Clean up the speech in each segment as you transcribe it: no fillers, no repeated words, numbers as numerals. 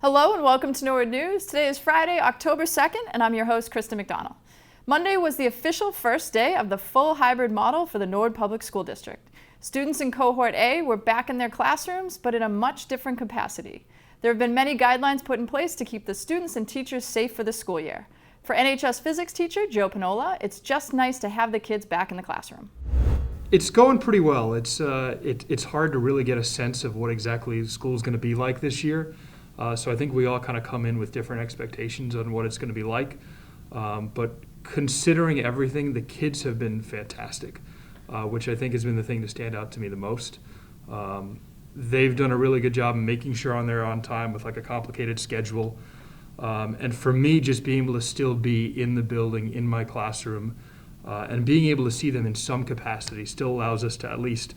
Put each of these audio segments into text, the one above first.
Hello and welcome to Norwood News. Today is Friday, October 2nd, and I'm your host, Krista McDonald. Monday was the official first day of the full hybrid model for the Norwood Public School District. Students in Cohort A were back in their classrooms, but in a much different capacity. There have been many guidelines put in place to keep the students and teachers safe for the school year. For NHS physics teacher Joe Pinola, it's just nice to have the kids back in the classroom. It's going pretty well. It's hard to really get a sense of what exactly school is going to be like this year. So I think we all kind of come in with different expectations on what it's going to be like. But considering everything, the kids have been fantastic, which I think has been the thing to stand out to me the most. They've done a really good job of making sure they're on time with like a complicated schedule. And for me, just being able to still be in the building, in my classroom, and being able to see them in some capacity still allows us to at least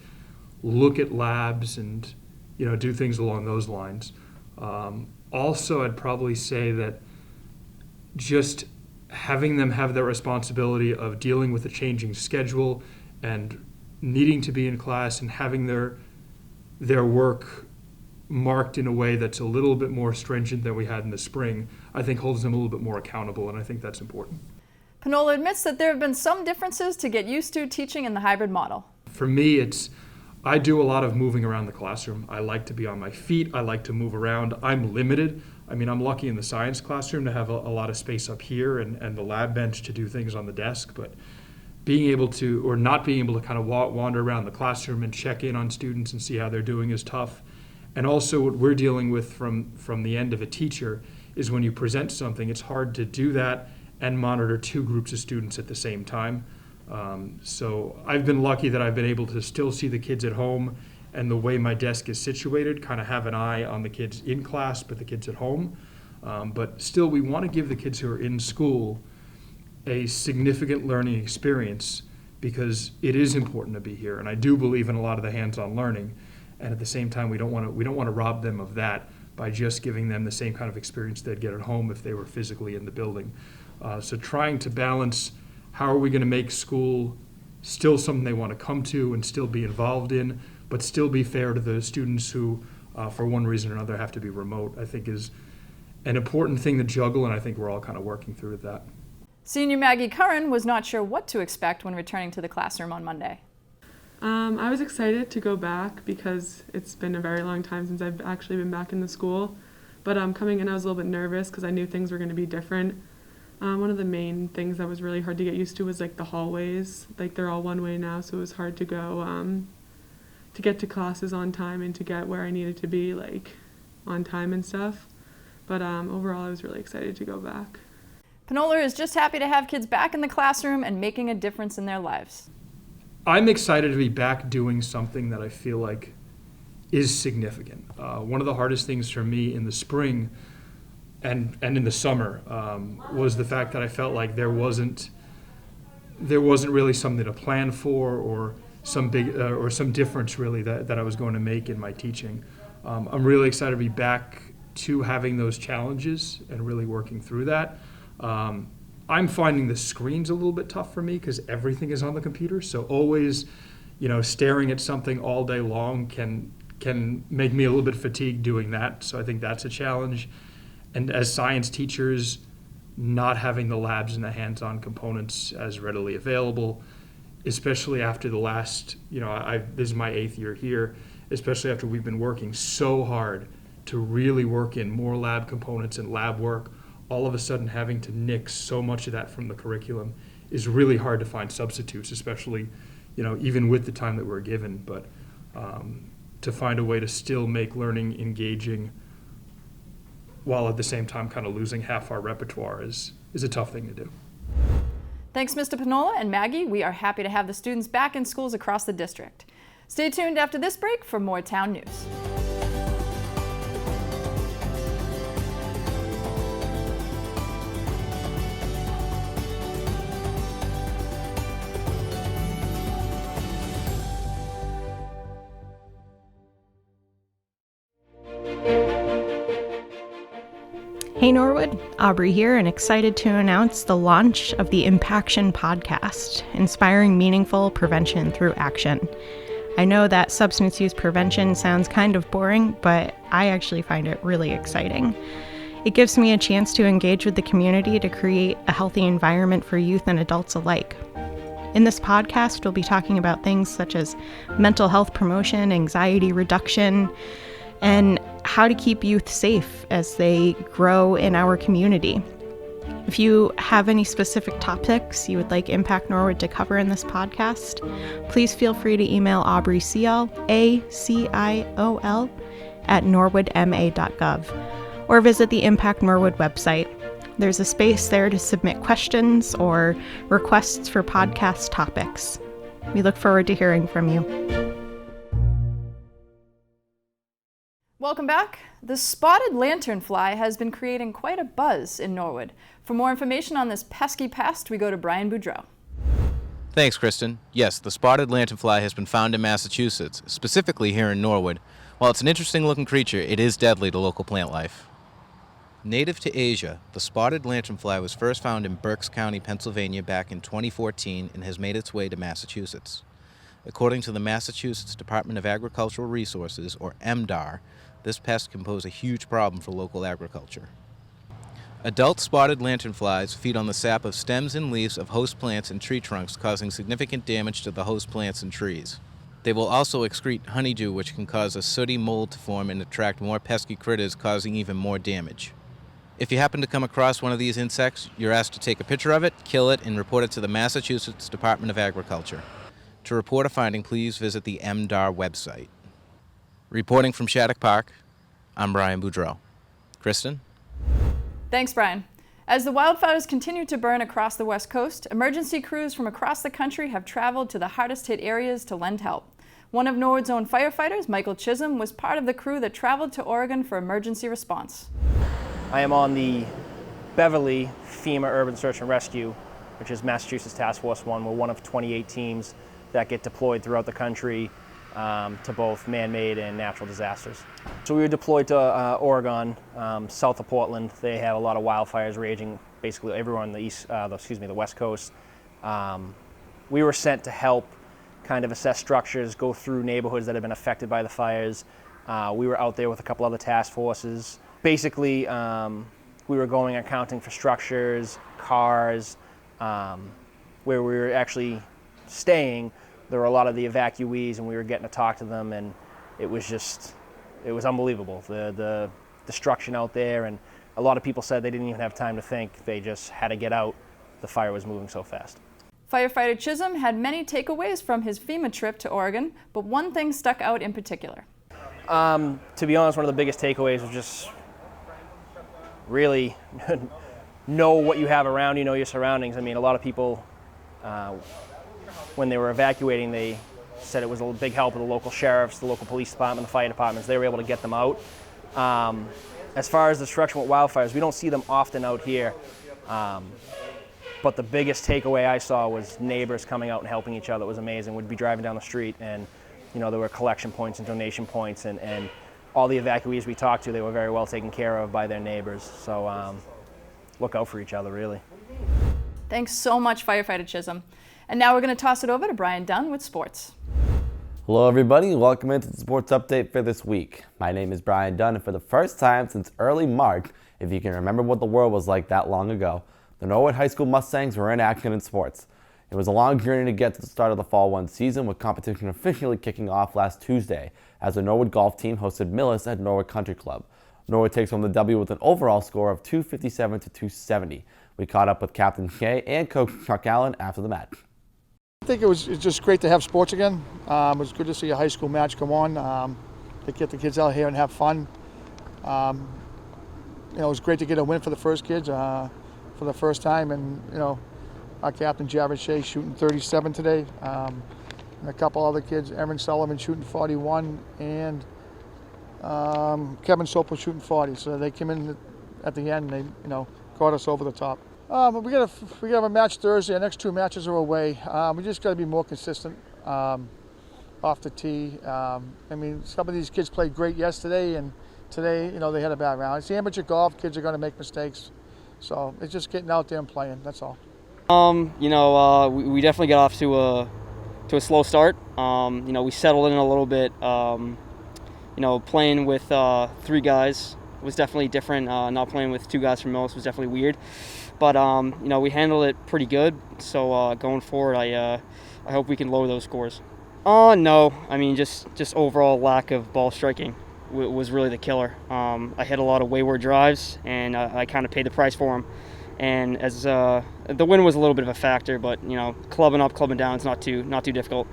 look at labs and do things along those lines. Also, I'd probably say that just having them have that responsibility of dealing with a changing schedule and needing to be in class and having their work marked in a way that's a little bit more stringent than we had in the spring, I think holds them a little bit more accountable, and I think that's important. Pinola admits that there have been some differences to get used to teaching in the hybrid model. For me, I do a lot of moving around the classroom. I like to be on my feet. I like to move around. I'm limited. I mean, I'm lucky in the science classroom to have a lot of space up here and the lab bench to do things on the desk, but being able to, or not being able to kind of wander around the classroom and check in on students and see how they're doing is tough. And also what we're dealing with from the end of a teacher is when you present something, it's hard to do that and monitor two groups of students at the same time. So I've been lucky that I've been able to still see the kids at home, and the way my desk is situated, kind of have an eye on the kids in class, but the kids at home. But still, we want to give the kids who are in school a significant learning experience because it is important to be here. And I do believe in a lot of the hands-on learning. And at the same time, we don't want to rob them of that by just giving them the same kind of experience they'd get at home if they were physically in the building. So trying to balance how are we going to make school still something they want to come to and still be involved in, but still be fair to the students who, for one reason or another, have to be remote, I think is an important thing to juggle, and I think we're all kind of working through that. Senior Maggie Curran was not sure what to expect when returning to the classroom on Monday. I was excited to go back because it's been a very long time since I've actually been back in the school. But coming in, I was a little bit nervous because I knew things were going to be different. One of the main things that was really hard to get used to was like the hallways. Like they're all one way now, so it was hard to go to get to classes on time and to get where I needed to be like on time and stuff. But overall, I was really excited to go back. Pinola is just happy to have kids back in the classroom and making a difference in their lives. I'm excited to be back doing something that I feel like is significant. One of the hardest things for me in the spring and in the summer was the fact that I felt like there wasn't really something to plan for or some big or some difference really that I was going to make in my teaching. I'm really excited to be back to having those challenges and really working through that. I'm finding the screens a little bit tough for me because everything is on the computer. So always, staring at something all day long can make me a little bit fatigued doing that. So I think that's a challenge. And as science teachers, not having the labs and the hands-on components as readily available, especially after the last, this is my 8th year here, especially after we've been working so hard to really work in more lab components and lab work, all of a sudden having to nix so much of that from the curriculum is really hard to find substitutes, especially, even with the time that we're given. But to find a way to still make learning engaging while at the same time kind of losing half our repertoire is a tough thing to do. Thanks, Mr. Pinola and Maggie. We are happy to have the students back in schools across the district. Stay tuned after this break for more town news. Hey Norwood, Aubrey here, and excited to announce the launch of the Impaction podcast, inspiring meaningful prevention through action. I know that substance use prevention sounds kind of boring, but I actually find it really exciting. It gives me a chance to engage with the community to create a healthy environment for youth and adults alike. In this podcast, we'll be talking about things such as mental health promotion, anxiety reduction, and how to keep youth safe as they grow in our community. If you have any specific topics you would like Impact Norwood to cover in this podcast, please feel free to email Aubrey Ciol, ACIOL, at norwoodma.gov, or visit the Impact Norwood website. There's a space there to submit questions or requests for podcast topics. We look forward to hearing from you. Welcome back. The spotted lanternfly has been creating quite a buzz in Norwood. For more information on this pesky pest, we go to Brian Boudreau. Thanks, Kristen. Yes, the spotted lanternfly has been found in Massachusetts, specifically here in Norwood. While it's an interesting-looking creature, it is deadly to local plant life. Native to Asia, the spotted lanternfly was first found in Berks County, Pennsylvania back in 2014 and has made its way to Massachusetts. According to the Massachusetts Department of Agricultural Resources, or MDAR, this pest can pose a huge problem for local agriculture. Adult spotted lanternflies feed on the sap of stems and leaves of host plants and tree trunks, causing significant damage to the host plants and trees. They will also excrete honeydew, which can cause a sooty mold to form and attract more pesky critters, causing even more damage. If you happen to come across one of these insects, you're asked to take a picture of it, kill it, and report it to the Massachusetts Department of Agriculture. To report a finding, please visit the MDAR website. Reporting from Shattuck Park, I'm Brian Boudreau. Kristen? Thanks, Brian. As the wildfires continue to burn across the West Coast, emergency crews from across the country have traveled to the hardest hit areas to lend help. One of Norwood's own firefighters, Michael Chisholm, was part of the crew that traveled to Oregon for emergency response. I am on the Beverly FEMA Urban Search and Rescue, which is Massachusetts Task Force 1. We're one of 28 teams that get deployed throughout the country to both man-made and natural disasters. So we were deployed to Oregon, south of Portland. They had a lot of wildfires raging basically everywhere on the West Coast. We were sent to help kind of assess structures, go through neighborhoods that have been affected by the fires. We were out there with a couple other task forces. Basically, we were going and accounting for structures, cars, where we were actually staying. There were a lot of the evacuees, and we were getting to talk to them, and it was unbelievable. The destruction out there, and a lot of people said they didn't even have time to think. They just had to get out. The fire was moving so fast. Firefighter Chisholm had many takeaways from his FEMA trip to Oregon, but one thing stuck out in particular. To be honest, one of the biggest takeaways was just really know what you have around you, know your surroundings. I mean, a lot of people, when they were evacuating, they said it was a big help with the local sheriffs, the local police department, the fire departments. They were able to get them out. As far as destruction with wildfires, we don't see them often out here. But the biggest takeaway I saw was neighbors coming out and helping each other. It was amazing. We'd be driving down the street, and there were collection points and donation points, and all the evacuees we talked to, they were very well taken care of by their neighbors. So look out for each other, really. Thanks so much, Firefighter Chisholm. And now we're going to toss it over to Brian Dunn with sports. Hello everybody, welcome into the sports update for this week. My name is Brian Dunn, and for the first time since early March, if you can remember what the world was like that long ago, the Norwood High School Mustangs were in action in sports. It was a long journey to get to the start of the Fall 1 season, with competition officially kicking off last Tuesday as the Norwood golf team hosted Millis at Norwood Country Club. Norwood takes home the W with an overall score of 257 to 270. We caught up with Captain Shea and Coach Chuck Allen after the match. I think it's just great to have sports again. It was good to see a high school match come on. To get the kids out here and have fun. It was great to get a win for the first kids for the first time, and our captain Jared Shea shooting 37 today, and a couple other kids, Erin Sullivan shooting 41, and Kevin Sopel shooting 40. So they came in at the end, and they got us over the top. We got to have a match Thursday. Our next two matches are away. We just got to be more consistent off the tee. Some of these kids played great yesterday, and today, they had a bad round. It's the amateur golf. Kids are going to make mistakes, so it's just getting out there and playing. That's all. We definitely got off to to a slow start. We settled in a little bit. Playing with 3 guys was definitely different. Not playing with 2 guys from Millis was definitely weird. But, we handled it pretty good. So going forward, I hope we can lower those scores. No. I mean, just overall lack of ball striking was really the killer. I hit a lot of wayward drives, and I kind of paid the price for them. And as the wind was a little bit of a factor, but clubbing up, clubbing down is not too difficult.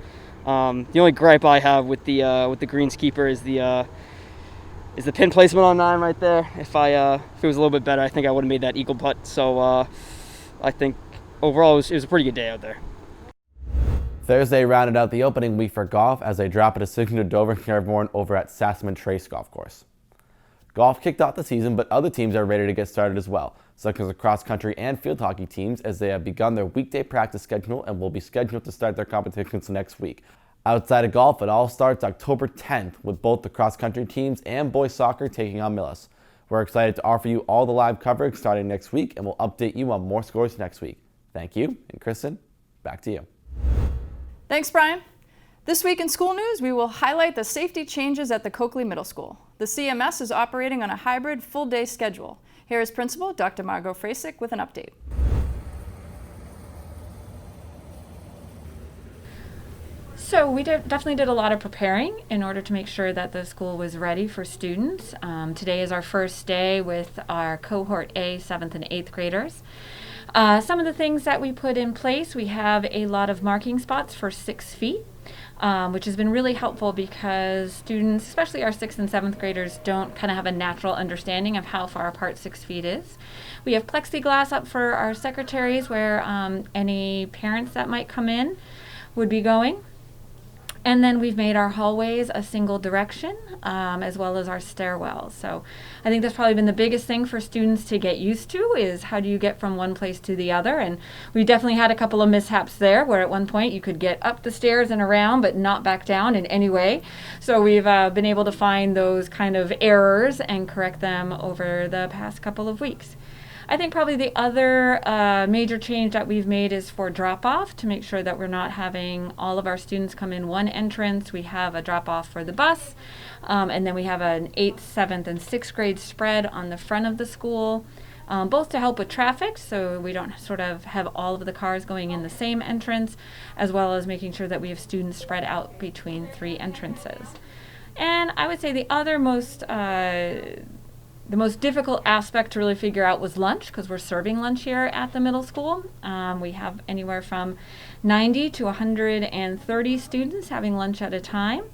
The only gripe I have with the greenskeeper is the pin placement on 9 right there. If it was a little bit better, I think I would have made that eagle putt. So I think overall it was a pretty good day out there. Thursday rounded out the opening week for golf as they drop a decision to Dover and Airborne over at Sassaman Trace Golf Course. Golf kicked off the season, but other teams are ready to get started as well, such as the cross-country and field hockey teams, as they have begun their weekday practice schedule and will be scheduled to start their competitions next week. Outside of golf, it all starts October 10th with both the cross-country teams and boys soccer taking on Millis. We're excited to offer you all the live coverage starting next week, and we'll update you on more scores next week. Thank you, and Kristen, back to you. Thanks, Brian. This week in school news, we will highlight the safety changes at the Coakley Middle School. The CMS is operating on a hybrid full-day schedule. Here is Principal Dr. Margot Frasick with an update. So we definitely did a lot of preparing in order to make sure that the school was ready for students. Today is our first day with our Cohort A 7th and 8th graders. Some of the things that we put in place, we have a lot of marking spots for 6 feet, which has been really helpful because students, especially our 6th and 7th graders, don't kind of have a natural understanding of how far apart 6 feet is. We have plexiglass up for our secretaries where any parents that might come in would be going. And then we've made our hallways a single direction, as well as our stairwells. So I think that's probably been the biggest thing for students to get used to is how do you get from one place to the other. And we definitely had a couple of mishaps there where at one point you could get up the stairs and around but not back down in any way. So we've been able to find those kind of errors and correct them over the past couple of weeks. I think probably the other major change that we've made is for drop-off to make sure that we're not having all of our students come in one entrance. We have a drop-off for the bus, and then we have an 8th, 7th, and 6th grade spread on the front of the school, both to help with traffic so we don't sort of have all of the cars going in the same entrance, as well as making sure that we have students spread out between 3 entrances. And I would say the other the most difficult aspect to really figure out was lunch, because we're serving lunch here at the middle school. We have anywhere from 90 to 130 students having lunch at a time.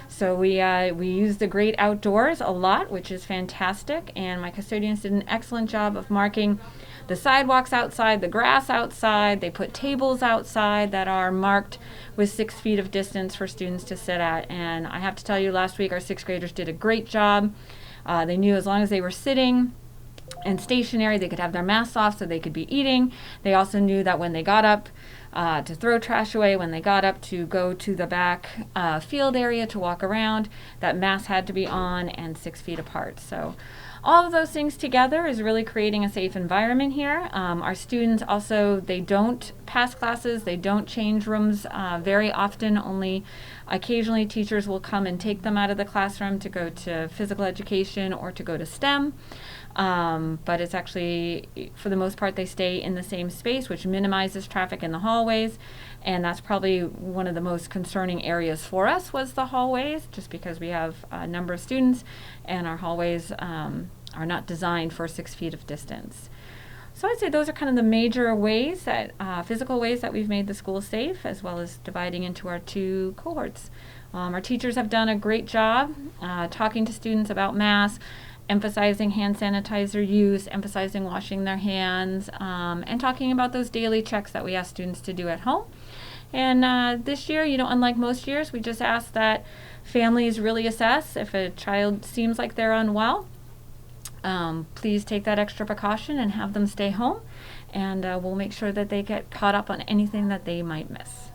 So we use the great outdoors a lot, which is fantastic. And my custodians did an excellent job of marking the sidewalks outside, the grass outside. They put tables outside that are marked with 6 feet of distance for students to sit at. And I have to tell you, last week our 6th graders did a great job. They knew as long as they were sitting and stationary, they could have their masks off so they could be eating. They also knew that when they got up to throw trash away, when they got up to go to the back field area to walk around, that mask had to be on and 6 feet apart. So all of those things together is really creating a safe environment here. Our students also, they don't pass classes, they don't change rooms very often. Only occasionally teachers will come and take them out of the classroom to go to physical education or to go to STEM. But it's actually, for the most part, they stay in the same space, which minimizes traffic in the hallways. And that's probably one of the most concerning areas for us was the hallways, just because we have a number of students and our hallways are not designed for 6 feet of distance. So I'd say those are kind of the major ways that, physical ways that we've made the school safe, as well as dividing into our 2 cohorts. Our teachers have done a great job talking to students about masks, emphasizing hand sanitizer use, emphasizing washing their hands, and talking about those daily checks that we ask students to do at home. And this year, unlike most years, we just ask that families really assess if a child seems like they're unwell. Please take that extra precaution and have them stay home, and we'll make sure that they get caught up on anything that they might miss.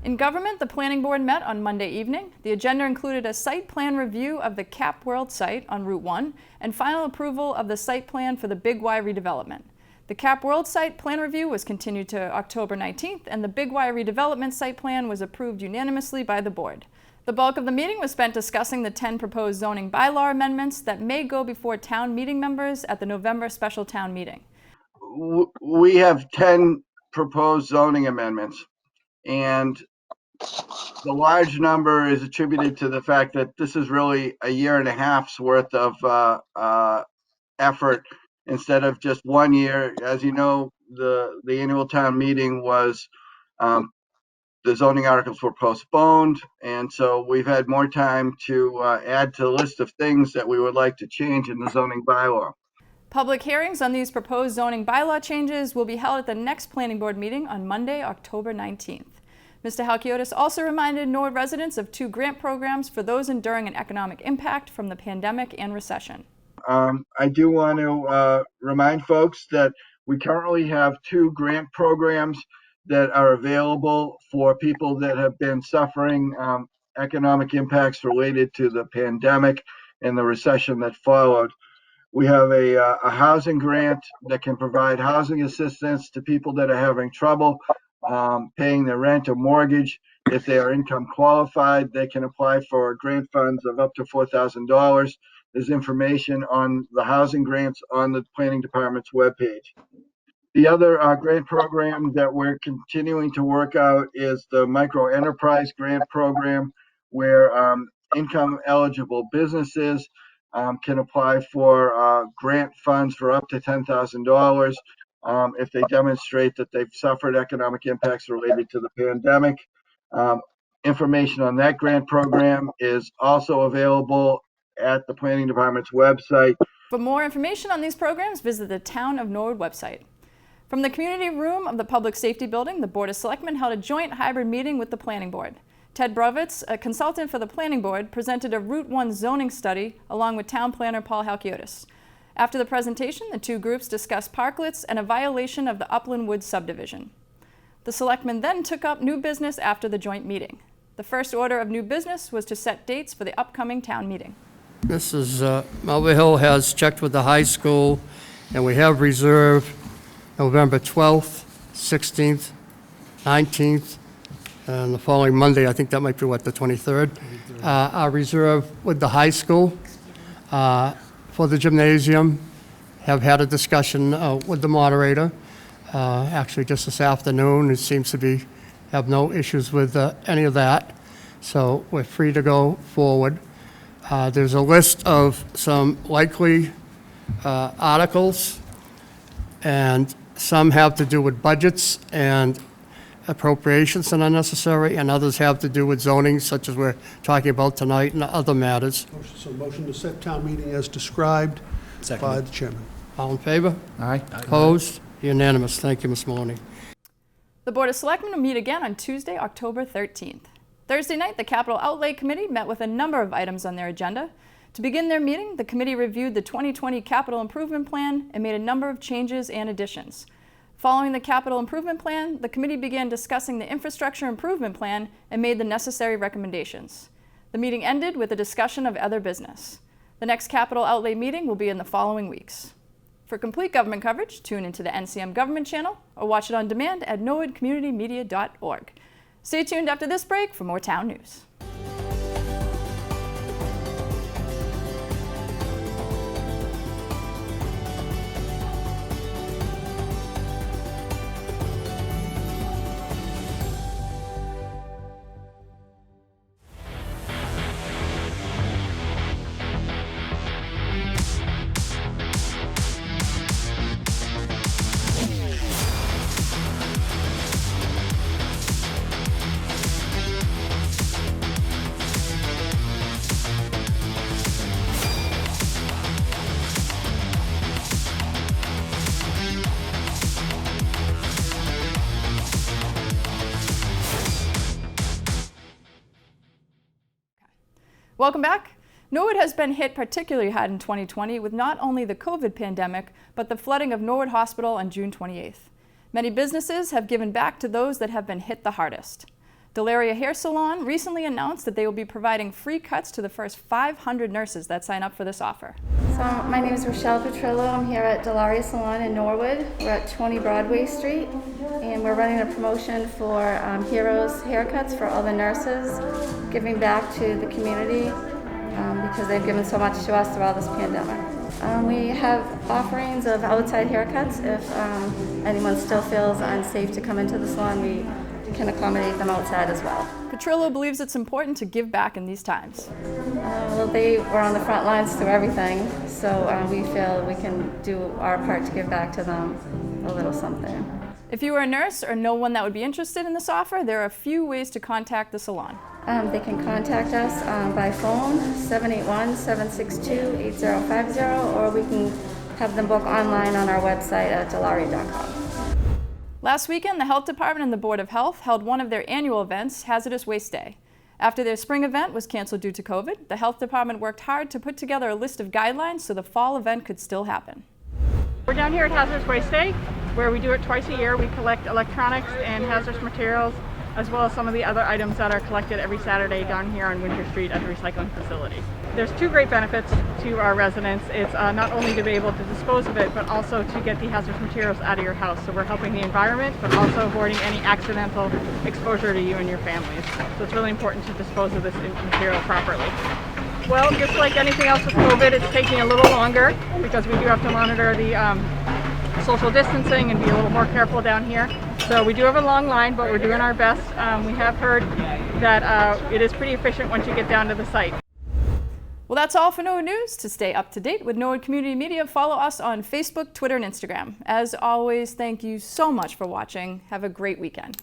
In government, the planning board met on Monday evening. The agenda included a site plan review of the Cap World site on Route 1 and final approval of the site plan for the Big Y redevelopment. The Cap World site plan review was continued to October 19th, and the Big Y redevelopment site plan was approved unanimously by the board. The bulk of the meeting was spent discussing the 10 proposed zoning bylaw amendments that may go before town meeting members at the November special town meeting. We have 10 proposed zoning amendments, and the large number is attributed to the fact that this is really a year and a half's worth of effort instead of just 1 year. As you know, the annual town meeting was the zoning articles were postponed, and so we've had more time to add to the list of things that we would like to change in the zoning bylaw. Public hearings on these proposed zoning bylaw changes will be held at the next planning board meeting on Monday, October 19th. Mr. Halkiotis also reminded Norwood residents of 2 grant programs for those enduring an economic impact from the pandemic and recession. I do want to remind folks that we currently have 2 grant programs that are available for people that have been suffering economic impacts related to the pandemic and the recession that followed. We have a housing grant that can provide housing assistance to people that are having trouble paying their rent or mortgage. If they are income qualified, they can apply for grant funds of up to $4,000. There's information on the housing grants on the planning department's webpage. The other grant program that we're continuing to work out is the micro enterprise grant program, where income eligible businesses can apply for grant funds for up to $10,000 if they demonstrate that they've suffered economic impacts related to the pandemic. Information on that grant program is also available at the planning department's website. For more information on these programs, visit the Town of Norwood website. From the community room of the Public Safety Building, the Board of Selectmen held a joint hybrid meeting with the Planning Board. Ted Brovitz, a consultant for the Planning Board, presented a Route 1 zoning study along with Town Planner Paul Halkiotis. After the presentation, the 2 groups discussed parklets and a violation of the Upland Woods subdivision. The Selectmen then took up new business after the joint meeting. The first order of new business was to set dates for the upcoming town meeting. Melville Hill has checked with the high school, and we have reserved November 12th, 16th, 19th, and the following Monday, I think that might be the 23rd. Our reserve with the high school for the gymnasium. Have had a discussion with the moderator, actually just this afternoon. It seems to have no issues with any of that, so we're free to go forward. There's a list of some likely articles, and some have to do with budgets and appropriations that are necessary, and others have to do with zoning, such as we're talking about tonight, and other matters. So motion to set town meeting as described by the chairman. All in favor? Aye. Opposed? Unanimous. Thank you, Ms. Maloney. The Board of Selectmen will meet again on Tuesday, October 13th. Thursday night, the Capital Outlay Committee met with a number of items on their agenda. To begin their meeting, the committee reviewed the 2020 Capital Improvement Plan and made a number of changes and additions. Following the Capital Improvement Plan, the committee began discussing the Infrastructure Improvement Plan and made the necessary recommendations. The meeting ended with a discussion of other business. The next Capital Outlay meeting will be in the following weeks. For complete government coverage, tune into the NCM Government channel or watch it on demand at norwoodcommunitymedia.org. Stay tuned after this break for more town news. Welcome back. Norwood has been hit particularly hard in 2020 with not only the COVID pandemic, but the flooding of Norwood Hospital on June 28th. Many businesses have given back to those that have been hit the hardest. Delaria Hair Salon recently announced that they will be providing free cuts to the first 500 nurses that sign up for this offer. So my name is Rochelle Petrillo. I'm here at Delaria Salon in Norwood. We're at 20 Broadway Street, and we're running a promotion for Heroes haircuts for all the nurses, giving back to the community because they've given so much to us throughout this pandemic. We have offerings of outside haircuts. If anyone still feels unsafe to come into the salon, we can accommodate them outside as well. Petrillo believes it's important to give back in these times. Well, they were on the front lines through everything, so we feel we can do our part to give back to them a little something. If you are a nurse or know one that would be interested in this offer, there are a few ways to contact the salon. They can contact us by phone, 781-762-8050, or we can have them book online on our website at delaria.com. Last weekend, the Health Department and the Board of Health held one of their annual events, Hazardous Waste Day. After their spring event was canceled due to COVID, the Health Department worked hard to put together a list of guidelines so the fall event could still happen. We're down here at Hazardous Waste Day, where we do it twice a year. We collect electronics and hazardous materials, as well as some of the other items that are collected every Saturday down here on Winter Street at the recycling facility. There's two great benefits to our residents. It's not only to be able to dispose of it, but also to get the hazardous materials out of your house. So we're helping the environment, but also avoiding any accidental exposure to you and your families. So it's really important to dispose of this material properly. Well, just like anything else with COVID, it's taking a little longer because we do have to monitor the social distancing and be a little more careful down here. So we do have a long line, but we're doing our best. We have heard that it is pretty efficient once you get down to the site. Well, that's all for Norwood News. To stay up to date with Norwood Community Media, follow us on Facebook, Twitter, and Instagram. As always, thank you so much for watching. Have a great weekend.